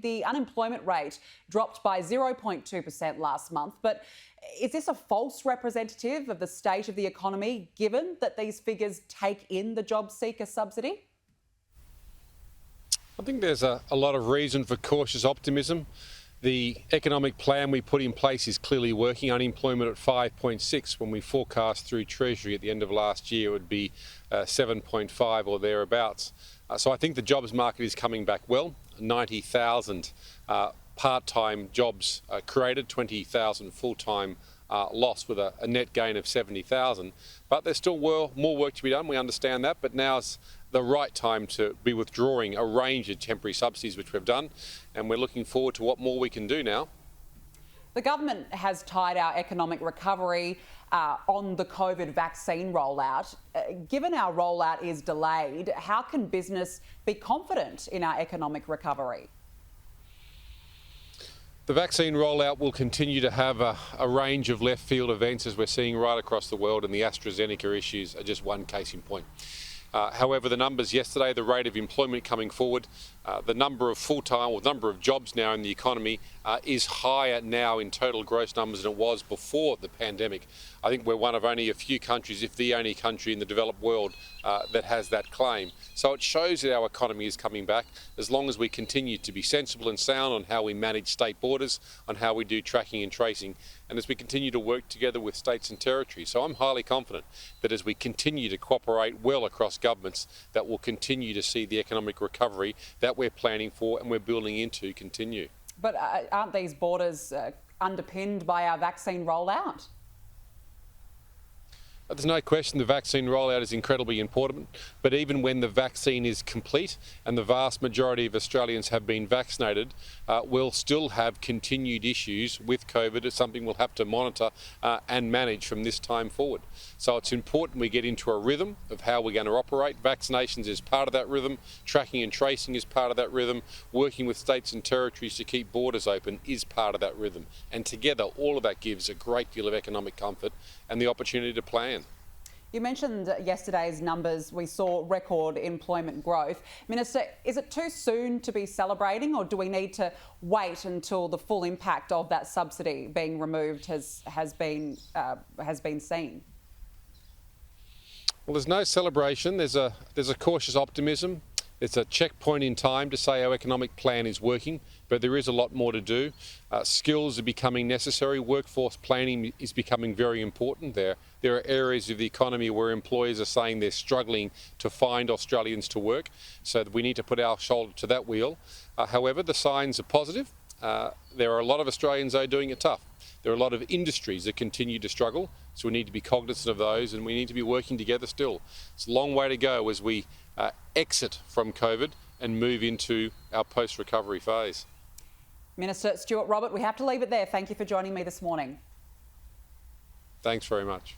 The unemployment rate dropped by 0.2% last month, but is this a false representative of the state of the economy, given that these figures take in the job seeker subsidy? I think there's a lot of reason for cautious optimism. The economic plan we put in place is clearly working. Unemployment at 5.6, when we forecast through Treasury at the end of last year, it would be 7.5 or thereabouts. So I think the jobs market is coming back well. 90,000 part-time jobs created, 20,000 full-time lost, with a net gain of 70,000. But there's still more work to be done, we understand that, but now's the right time to be withdrawing a range of temporary subsidies, which we've done, and we're looking forward to what more we can do now. The government has tied our economic recovery on the COVID vaccine rollout. Given our rollout is delayed, how can business be confident in our economic recovery? The vaccine rollout will continue to have a range of left field events, as we're seeing right across the world, and the AstraZeneca issues are just one case in point. However, the numbers yesterday, the rate of employment coming forward, the number of full-time or number of jobs now in the economy is higher now in total gross numbers than it was before the pandemic. I think we're one of only a few countries, if the only country in the developed world, that has that claim. So it shows that our economy is coming back, as long as we continue to be sensible and sound on how we manage state borders, on how we do tracking and tracing, and as we continue to work together with states and territories. So I'm highly confident that as we continue to cooperate well across governments, that we'll continue to see the economic recovery that we're planning for and we're building into continue. But aren't these borders underpinned by our vaccine rollout? There's no question the vaccine rollout is incredibly important, but even when the vaccine is complete and the vast majority of Australians have been vaccinated, we'll still have continued issues with COVID. It's something we'll have to monitor and manage from this time forward. So it's important we get into a rhythm of how we're going to operate. Vaccinations is part of that rhythm, tracking and tracing is part of that rhythm, working with states and territories to keep borders open is part of that rhythm. And together, all of that gives a great deal of economic comfort and the opportunity to plan. You mentioned yesterday's numbers. We saw record employment growth. Minister, is it too soon to be celebrating, or do we need to wait until the full impact of that subsidy being removed has been seen? Well, there's no celebration. There's a cautious optimism. It's a checkpoint in time to say our economic plan is working, but there is a lot more to do. Skills are becoming necessary. Workforce planning is becoming very important. There are areas of the economy where employers are saying they're struggling to find Australians to work, so we need to put our shoulder to that wheel. However, the signs are positive. There are a lot of Australians, though, doing it tough. There are a lot of industries that continue to struggle, so we need to be cognizant of those, and we need to be working together still. It's a long way to go as we exit from COVID and move into our post-recovery phase. Minister Stuart Robert, we have to leave it there. Thank you for joining me this morning. Thanks very much.